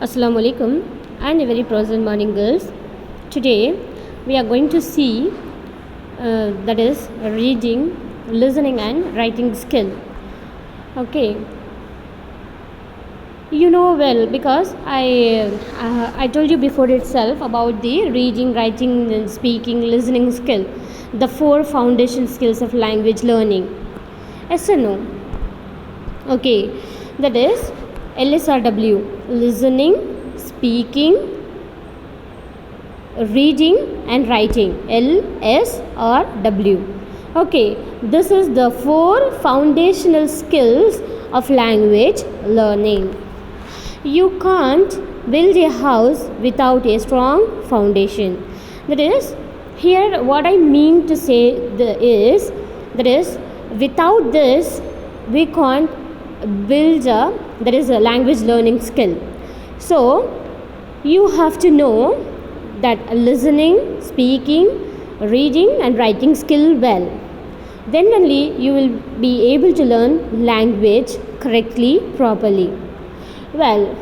Assalamu alaikum and a very pleasant morning, girls. Today we are going to see that is reading, listening and writing skill. Okay, you know well because I told you before itself about the reading, writing, speaking, listening skill, the 4 foundation skills of language learning. Yes or no? Okay, that is LSRW: listening, speaking, reading and writing. LSRW. Okay, this is the 4 foundational skills of language learning. You can't build a house without a strong foundation. That is, here what I mean to say is without this we can't build a language learning skill. So you have to know that listening, speaking, reading and writing skill well. Then only you will be able to learn language correctly, properly. Well,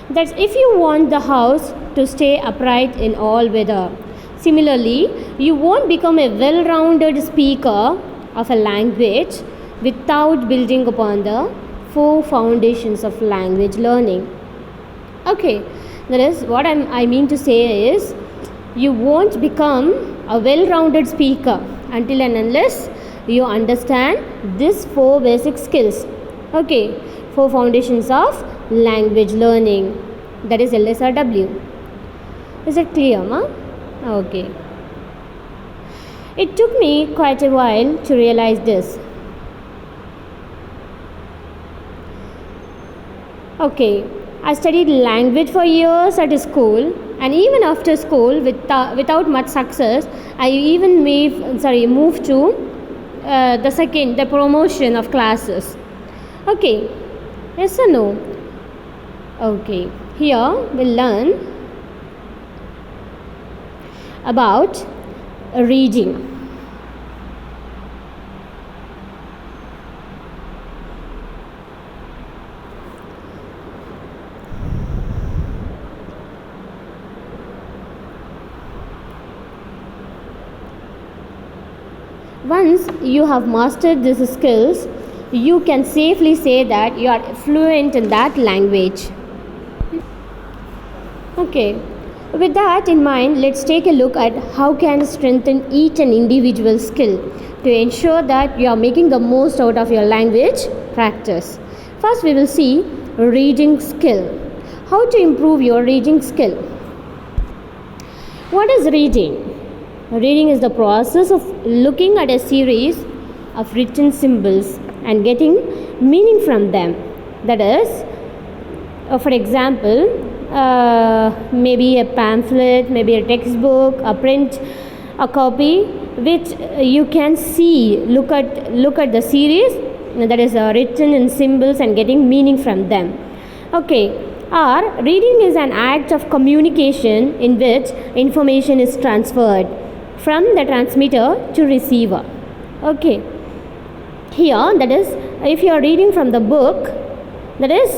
that's if you want the house to stay upright in all weather. Similarly, you won't become a well-rounded speaker of a language without building upon the 4 foundations of language learning. Okay, that is what I mean to say is you won't become a well-rounded speaker until and unless you understand these 4 basic skills. Okay, 4 foundations of language learning, that is LSRW. Is it clear, ma? Okay. It took me quite a while to realize this. Okay, I studied language for years at school, and even after school, without much success, I even moved to the promotion of classes. Okay, yes or no? Okay, here we'll learn about reading. Once you have mastered these skills, you can safely say that you are fluent in that language. Okay, with that in mind, let's take a look at how can strengthen each and individual skill to ensure that you are making the most out of your language practice. First, we will see reading skill. How to improve your reading skill? What is reading? Reading is the process of looking at a series of written symbols and getting meaning from them. That is, for example, maybe a pamphlet, maybe a textbook, a print, a copy, which you can see, look at the series that is written in symbols and getting meaning from them. Okay. Or reading is an act of communication in which information is transferred from the transmitter to receiver. Okay, here that is, if you are reading from the book, that is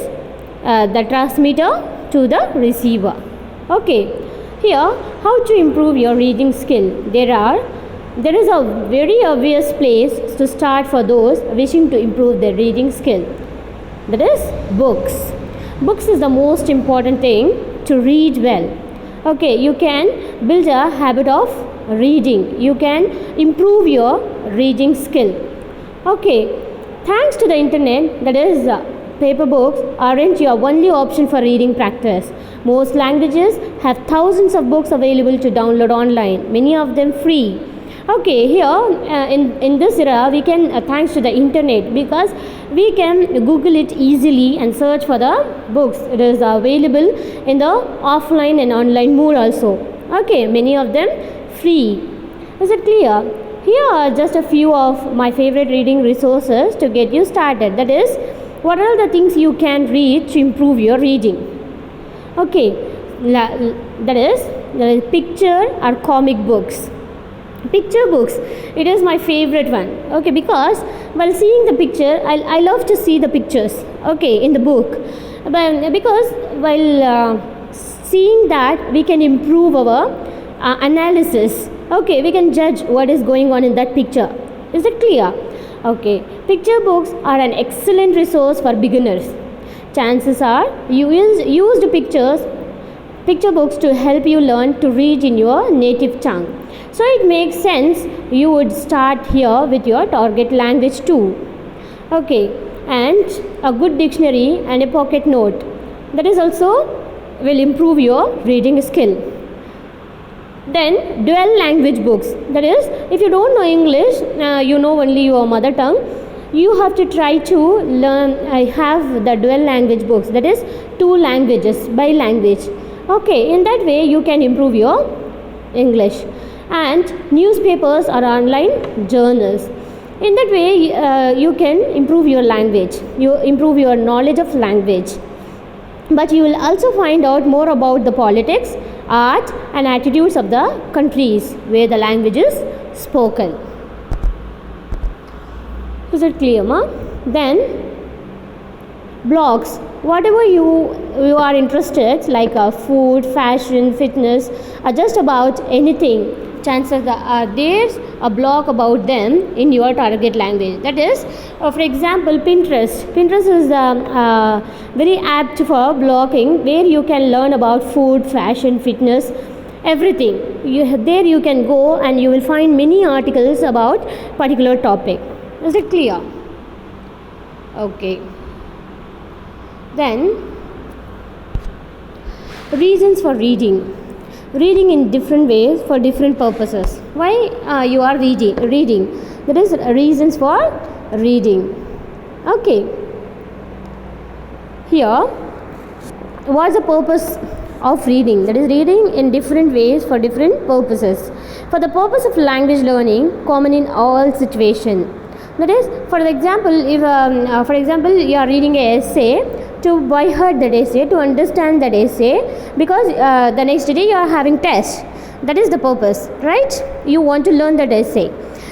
the transmitter to the receiver. Okay, here how to improve your reading skill? There is a very obvious place to start for those wishing to improve their reading skill. That is books. Books is the most important thing to read well. Okay, you can build a habit of reading. You can improve your reading skill. Okay, thanks to the internet, that is paper books aren't your only option for reading practice. Most languages have thousands of books available to download online, many of them free. Okay, here in this era we can thanks to the internet, because we can Google it easily and search for the books. It is available in the offline and online mode also. Okay, many of them free. Is it clear? Here are just a few of my favorite reading resources to get you started. That is, what are the things you can read to improve your reading? Okay, that is picture or comic books. Picture books, it is my favorite one. Okay, because while seeing the picture, I love to see the pictures, okay, in the book. But because while seeing that, we can improve our analysis. Okay, we can judge what is going on in that picture. Is it clear? Okay, picture books are an excellent resource for beginners. Chances are you used picture books to help you learn to read in your native tongue. So it makes sense you would start here with your target language too. Okay, and a good dictionary and a pocket note. That is also will improve your reading skill. Then dual language books. That is, if you don't know English, you know only your mother tongue, you have to try to learn. I have the dual language books. That is, two languages by language. Okay, in that way you can improve your English. And newspapers or online journals. In that way you can improve your language. You improve your knowledge of language. But you will also find out more about the politics, art and attitudes of the countries where the language is spoken. Is it clear, ma? Then blogs, whatever you are interested, like food, fashion, fitness, or just about anything, chances are there's a blog about them in your target language. That is, for example, Pinterest is very apt for blogging, where you can learn about food, fashion, fitness, everything. There you can go and you will find many articles about particular topic. Is it clear? Okay. Then reasons for reading in different ways for different purposes. Why you are reading, that is reasons for reading. Okay, here what's the purpose of reading? That is reading in different ways for different purposes. For the purpose of language learning, common in all situations. That is, for example, if for example you are reading an essay, to by heart that essay, to understand that essay, because the next day you are having test. That is the purpose, right? You want to learn that essay.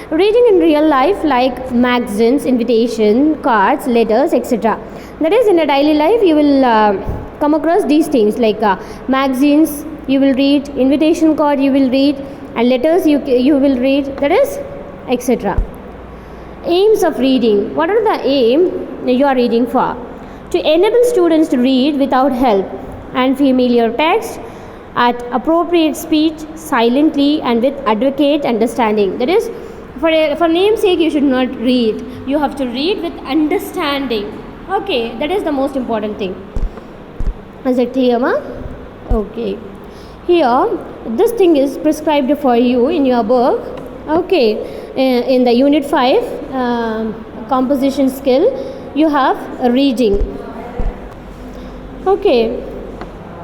Reading in real life, like magazines, invitation cards, letters, etc. That is, in a daily life you will come across these things, like magazines you will read, invitation card you will read, and letters you will read, that is, etc. Aims of reading. What are the aim you are reading for? To enable students to read without help and familiar text at appropriate speed, silently and with adequate understanding. That is, for name's sake you should not read. You have to read with understanding. Okay, that is the most important thing. Is it clear, ma? Okay. Here, this thing is prescribed for you in your book. Okay. In the unit 5 composition skill, you have reading. Okay,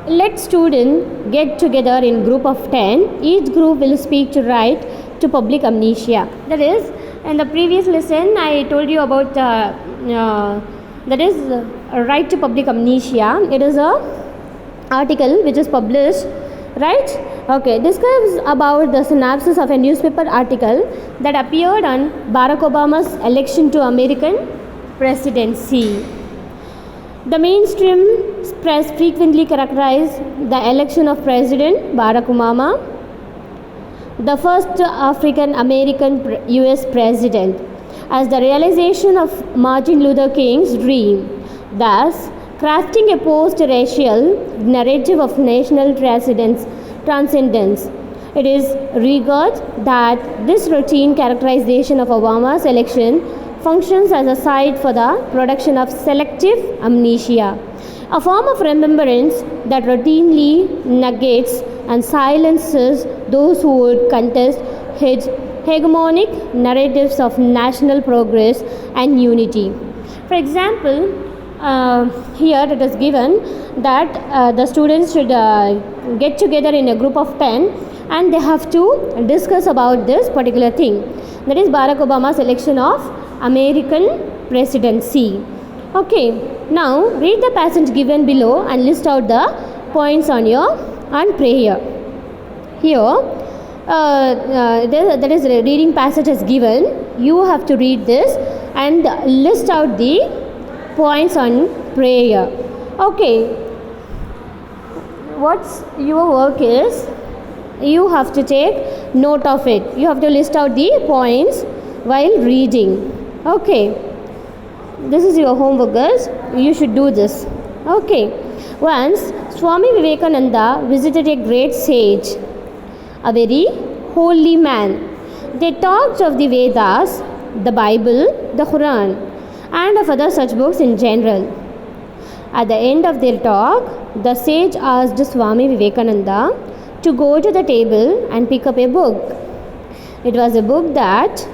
let students get together in group of 10. Each group will speak to right to public amnesia. That is, in the previous lesson I told you about that is right to public amnesia. It is a article which is published, right? Okay, describes about the synopsis of a newspaper article that appeared on Barack Obama's election to American presidency. The mainstream press frequently characterized the election of President Barack Obama, the first African American US president, as the realization of Martin Luther King's dream, thus crafting a post-racial narrative of national transcendence. It is regarded that this routine characterization of Obama's election functions as a site for the production of selective amnesia, a form of remembrance that routinely negates and silences those who would contest hegemonic narratives of national progress and unity. For example, here it is given that the students should get together in a group of 10 and they have to discuss about this particular thing, that is Barack Obama's election of American presidency. Okay, now read the passage given below and list out the points on prayer. Here, That is a reading passage is given. You have to read this and list out the points on prayer. Okay, what's your work is, you have to take note of it. You have to list out the points while reading. Okay, this is your homework, girls. You should do this. Okay, once Swami Vivekananda visited a great sage, a very holy man. They talked of the Vedas, the Bible, the Quran, and of other such books in general. At the end of their talk, the sage asked Swami Vivekananda to go to the table and pick up a book. It was a book that,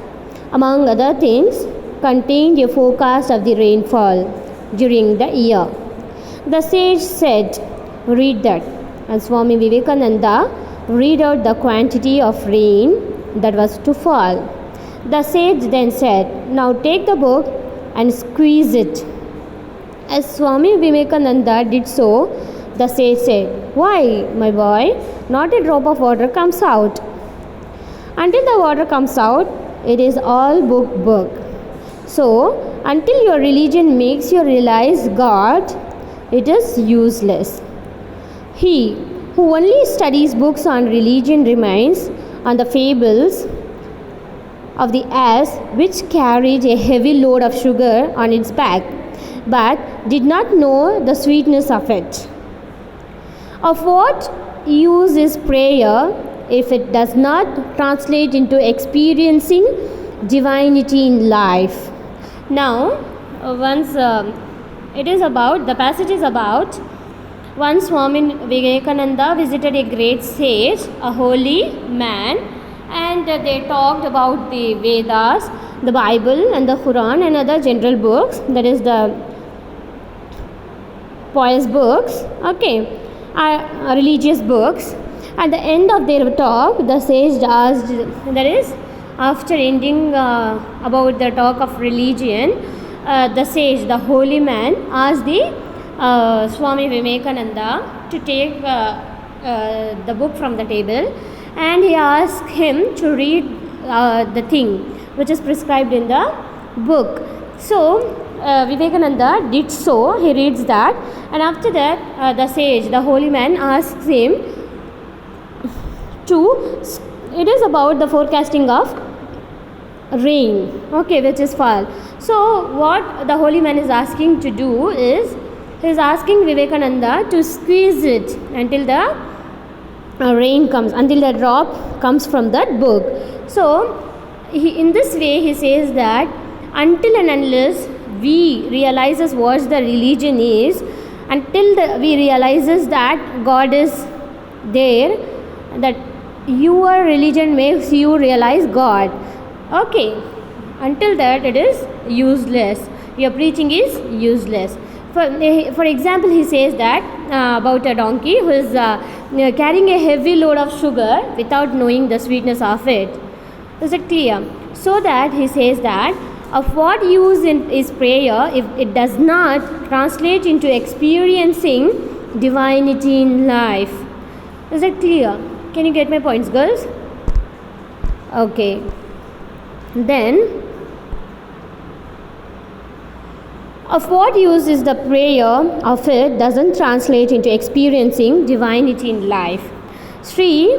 among other things, contained a forecast of the rainfall during the year. The sage said, "Read that." And Swami Vivekananda read out the quantity of rain that was to fall. The sage then said, "Now take the book and squeeze it." As Swami Vivekananda did so, the sage said, "Why, my boy, not a drop of water comes out? Until the water comes out, it is all book. So, until your religion makes you realize God, it is useless. He who only studies books on religion remains on the fables of the ass which carried a heavy load of sugar on its back, but did not know the sweetness of it. Of what use is prayer if it does not translate into experiencing divinity in life?" Now, the passage is about once Swami Vivekananda visited a great sage, a holy man, and they talked about the Vedas, the Bible, and the Quran, and other general books, that is the pious books, religious books. At the end of their talk, the sage asked, that is, after ending about the talk of religion, the sage, the holy man, asked the Swami Vivekananda to take the book from the table, and he asked him to read the thing which is prescribed in the book. So Vivekananda did so. He reads that, and after that the sage, the holy man, asks him it is about the forecasting of rain, which is fall. So what the holy man is asking to do is, he is asking Vivekananda to squeeze it until the rain comes, until the drop comes from that book. So in this way he says that until and unless we realizes what the religion is, until we realizes that God is there, that your religion makes you realize God, until that it is useless. Your preaching is useless. For example, he says that about a donkey who is carrying a heavy load of sugar without knowing the sweetness of it. Is it clear? So that he says that of what use is prayer if it does not translate into experiencing divinity in life? Is it clear? Can you get my points, girls? Okay. Then, of what use is the prayer of it doesn't translate into experiencing divinity in life? Sri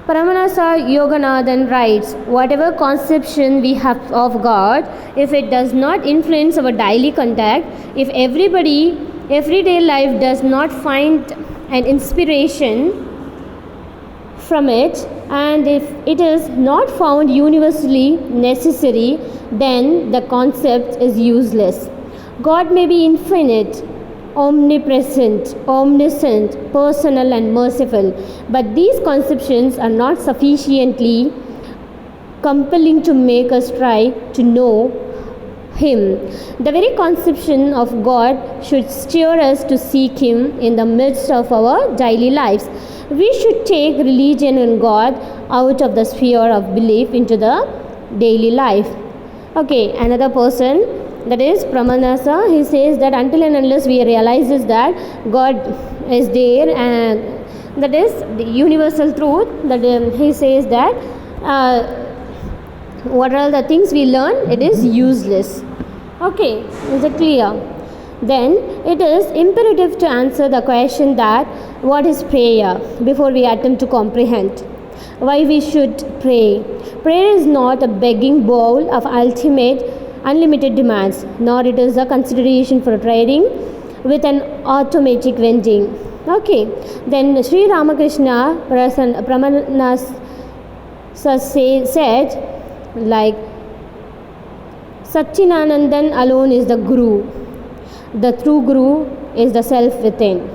Paramanasa Yoganathan writes, whatever conception we have of God, if it does not influence our daily contact, if everyday life does not find an inspiration from it, and if it is not found universally necessary, then the concept is useless. God may be infinite, omnipresent, omniscient, personal, and merciful, but these conceptions are not sufficiently compelling to make us try to know Him. The very conception of God should stir us to seek Him in the midst of our daily lives. We should take religion and God out of the sphere of belief into the daily life. Another person, that is Pramanasa, he says that until and unless we realizes that God is there and that is the universal truth, that he says that what are the things we learn, it is useless. Okay, is it clear? Then it is imperative to answer the question that what is prayer before we attempt to comprehend why we should pray. Prayer is not a begging bowl of ultimate unlimited demands, nor it is a consideration for trading with an automatic vending. Okay, then Sri Ramakrishna Paramahansa said like Satchinanandan alone is the Guru. The true Guru is the self within.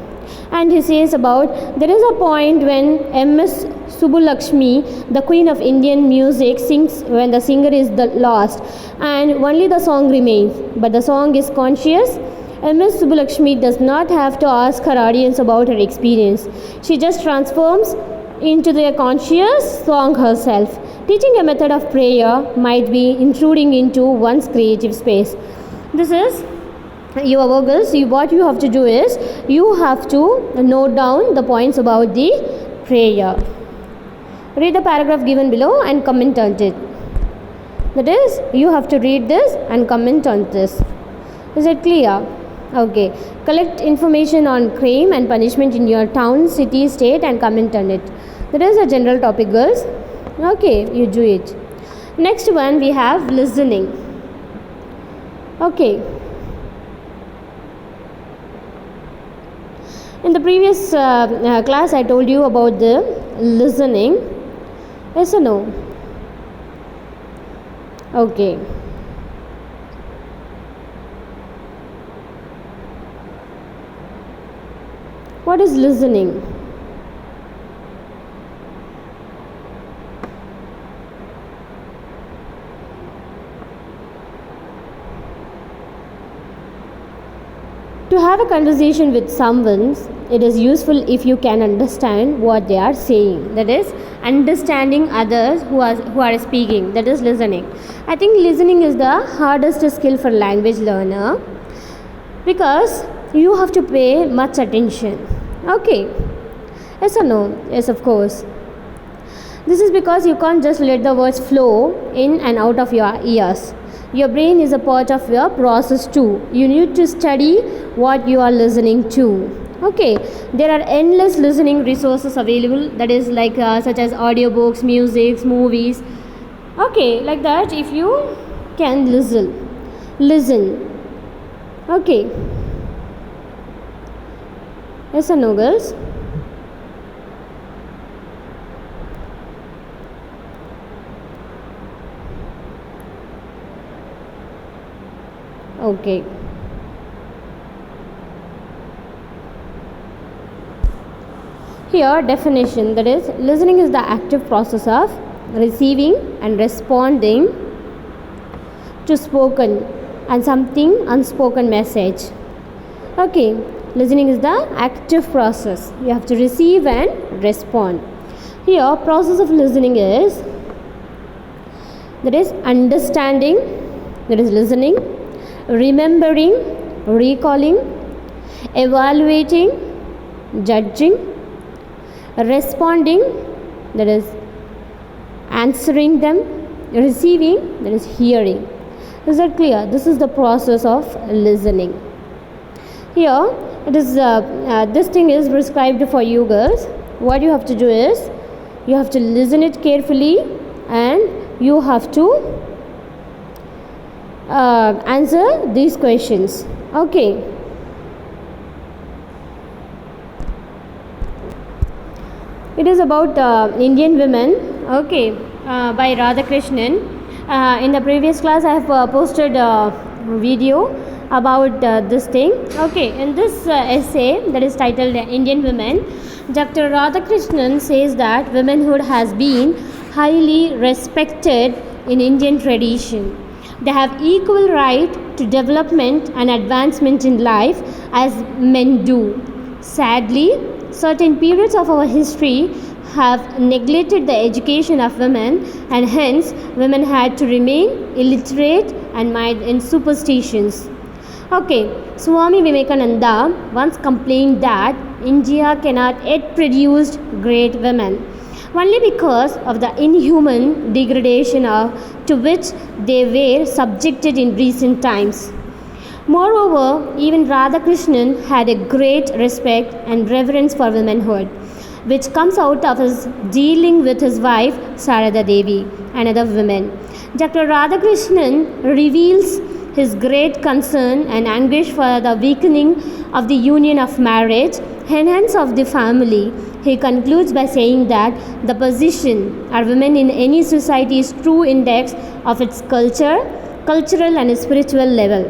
And he says about there is a point when M.S. Subbulakshmi, the queen of Indian music, sings when the singer is the lost and only the song remains, but the song is conscious. M.S. Subbulakshmi does not have to ask her audience about her experience. She just transforms into the conscious song herself. Teaching a method of prayer might be intruding into one's creative space. This is your vocals. What you have to do is you have to note down the points about the prayer. Read the paragraph given below and comment on it. That is, you have to read this and comment on this. Is it clear? Okay. Collect information on crime and punishment in your town, city, state and comment on it. That is a general topic, girls. Okay, you do it. Next one we have listening. Okay. In the previous class I told you about the listening. Yes or no? Okay. What is listening? To have a conversation with someone, it is useful if you can understand what they are saying. That is, understanding others who are speaking. That is listening. I think listening is the hardest skill for language learner because you have to pay much attention. Okay. Yes or no? Yes, of course. This is because you can't just let the words flow in and out of your ears. Your brain is a part of your process too. You need to study what you are listening to. Okay, there are endless listening resources available, that is like such as audiobooks, music, movies. Okay, like that if you can listen. Okay. Yes or no, girls? Okay. Here definition, that is listening is the active process of receiving and responding to spoken and something unspoken message. Okay, listening is the active process. You have to receive and respond. Here process of listening is, that is understanding, that is listening, remembering, recalling, evaluating, judging, responding, that is answering them, receiving, that is hearing. Is that clear? This is the process of listening. Here it is this thing is prescribed for you girls. What you have to do is you have to listen it carefully and you have to answer these questions. Okay. It is about Indian women. Okay, by Radhakrishnan. In the previous class I have posted a video about this thing. Okay, in this essay that is titled Indian Women, Dr. Radhakrishnan says that womanhood has been highly respected in Indian tradition. They have equal right to development and advancement in life as men do. Sadly, certain periods of our history have neglected the education of women, and hence women had to remain illiterate and mired in superstitions. Okay, Swami Vivekananda once complained that India cannot yet produce great women only because of the inhuman degradation to which they were subjected in recent times. Moreover, even Radhakrishnan had a great respect and reverence for womanhood, which comes out of his dealing with his wife Sarada Devi and other women. Dr. Radhakrishnan reveals his great concern and anguish for the weakening of the union of marriage, hence of the family. He concludes by saying that the position of women in any society is true index of its cultural and spiritual level.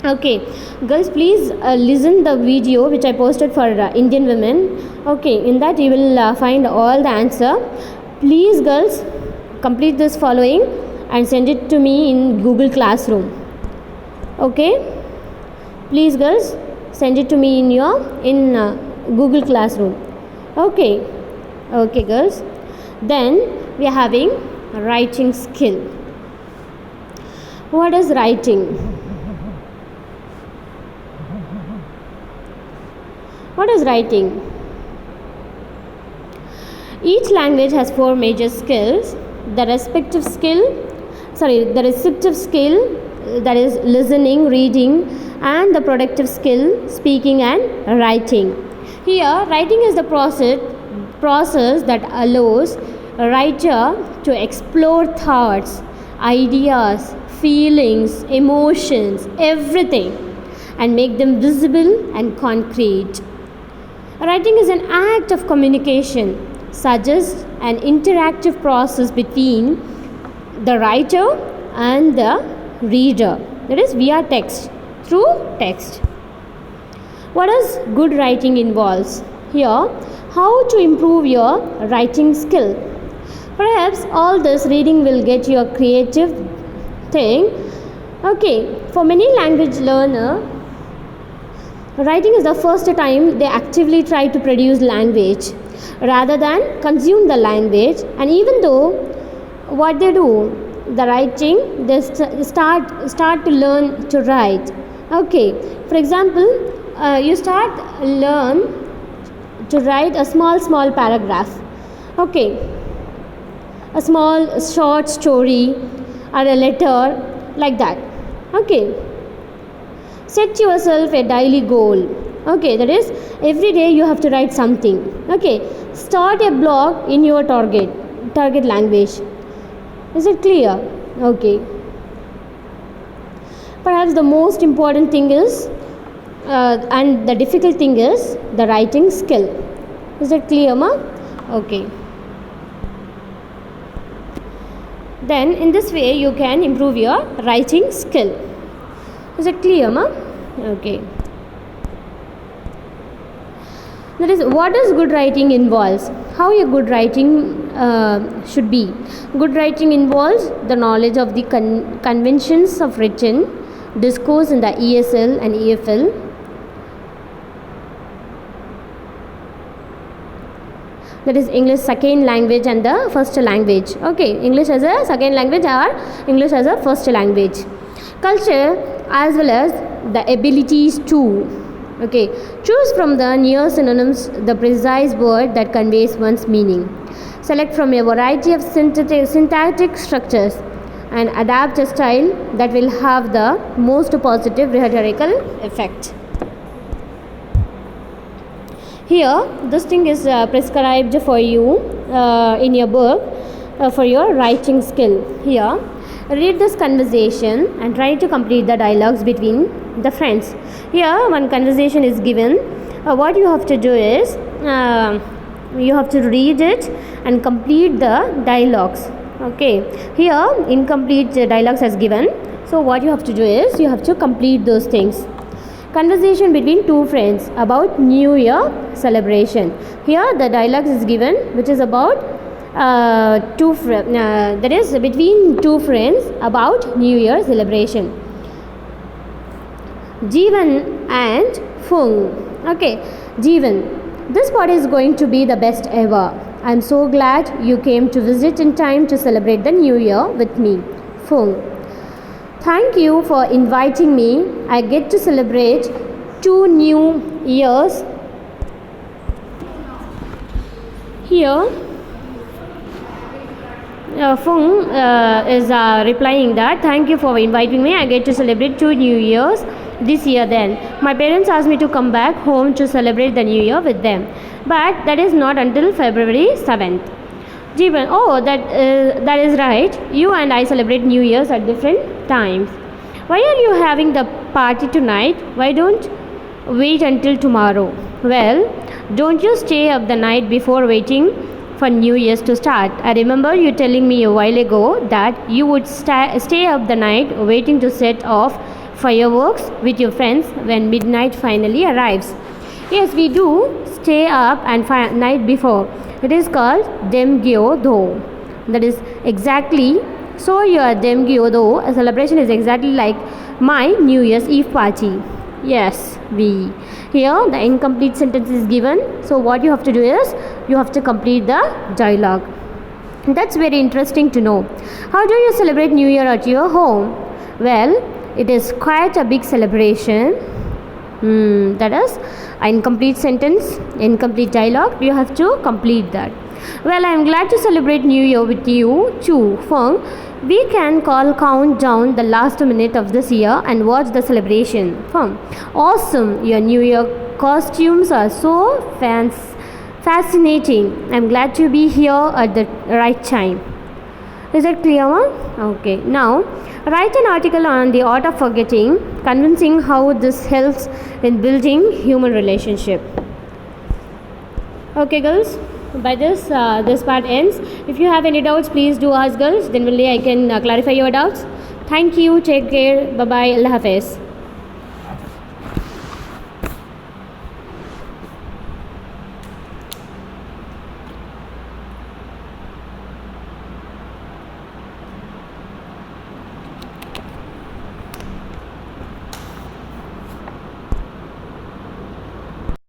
Okay, girls, please listen the video which I posted for Indian women. Okay, in that you will find all the answer. Please, girls, complete this following and send it to me in Google Classroom. Okay, please, girls, send it to me in Google Classroom. Okay, girls. Then we are having writing skill. What is writing? What is writing? Each language has 4 major skills. The receptive skill, that is listening, reading, and the productive skill, speaking and writing. Here, writing is the process that allows a writer to explore thoughts, ideas, feelings, emotions, everything, and make them visible and concrete. Writing is an act of communication, suggests an interactive process between the writer and the reader, that is via text, through text. What does good writing involves? Here, how to improve your writing skill. Perhaps all this reading will get your creative thing. Okay, for many language learner, writing is the first time they actively try to produce language rather than consume the language. And even though what they do, the writing, they start to learn to write. Okay, for example, you learn to write a small paragraph. Okay, a small short story or a letter, like that. Okay, set yourself a daily goal. Okay, that is every day you have to write something. Okay, start a blog in your target language. Is it clear? Okay, perhaps the most important thing is and the difficult thing is the writing skill. Is it clear, ma? Okay, then in this way you can improve your writing skill. Is it clear, ma? Okay. That is, what does good writing involves? How a good writing should be? Good writing involves the knowledge of the conventions of written discourse in the ESL and EFL. That is English second language and the first language. Okay, English as a second language or English as a first language. Culture as well as the abilities too. Okay, choose from the near synonyms the precise word that conveys one's meaning. Select from a variety of syntactic structures and adapt a style that will have the most positive rhetorical effect. Here, this thing is prescribed for you in your book for your writing skill. Here, read this conversation and try to complete the dialogues between the friends. Here, one conversation is given. What you have to do is you have to read it and complete the dialogues. Okay, here incomplete dialogues as given. So what you have to do is you have to complete those things. Conversation between two friends about New Year celebration. Here the dialogue is given, which is about that is between two friends about New Year celebration. Jeevan and Fung. Okay, Jeevan, this party is going to be the best ever. I am so glad you came to visit in time to celebrate the New Year with me. Fung, Thank you for inviting me. I get to celebrate 2 new years. Here, Fung is replying that thank you for inviting me. I get to celebrate 2 new years this year. Then my parents asked me to come back home to celebrate the new year with them, but that is not until February 7th. Jeevan, oh, that is right. You and I celebrate New Year's at different times. Why are you having the party tonight? Why don't wait until tomorrow? Well, don't you stay up the night before waiting for New Year's to start? I remember you telling me a while ago that you would stay up the night waiting to set off fireworks with your friends when midnight finally arrives. Yes, we do stay up and night before. It is called Demgyo Do. That is exactly so. Your Demgyo Do a celebration is exactly like my New Year's Eve party. Yes, we. Here the incomplete sentence is given. So what you have to do is you have to complete the dialogue. That's very interesting to know. How do you celebrate New Year at your home? Well, it is quite a big celebration. That is incomplete sentence, incomplete dialogue. You have to complete that. Well, I am glad to celebrate New Year with you too, Feng. We can count down the last minute of this year and watch the celebration. Feng, awesome! Your New Year costumes are so fascinating. I am glad to be here at the right time. Is that clear, one? Okay. Now, write an article on the art of forgetting, convincing how this helps in building human relationship. Okay, girls. By this, this part ends. If you have any doubts, please do ask, girls. Then only I can clarify your doubts. Thank you. Take care. Bye bye. Allah Hafiz.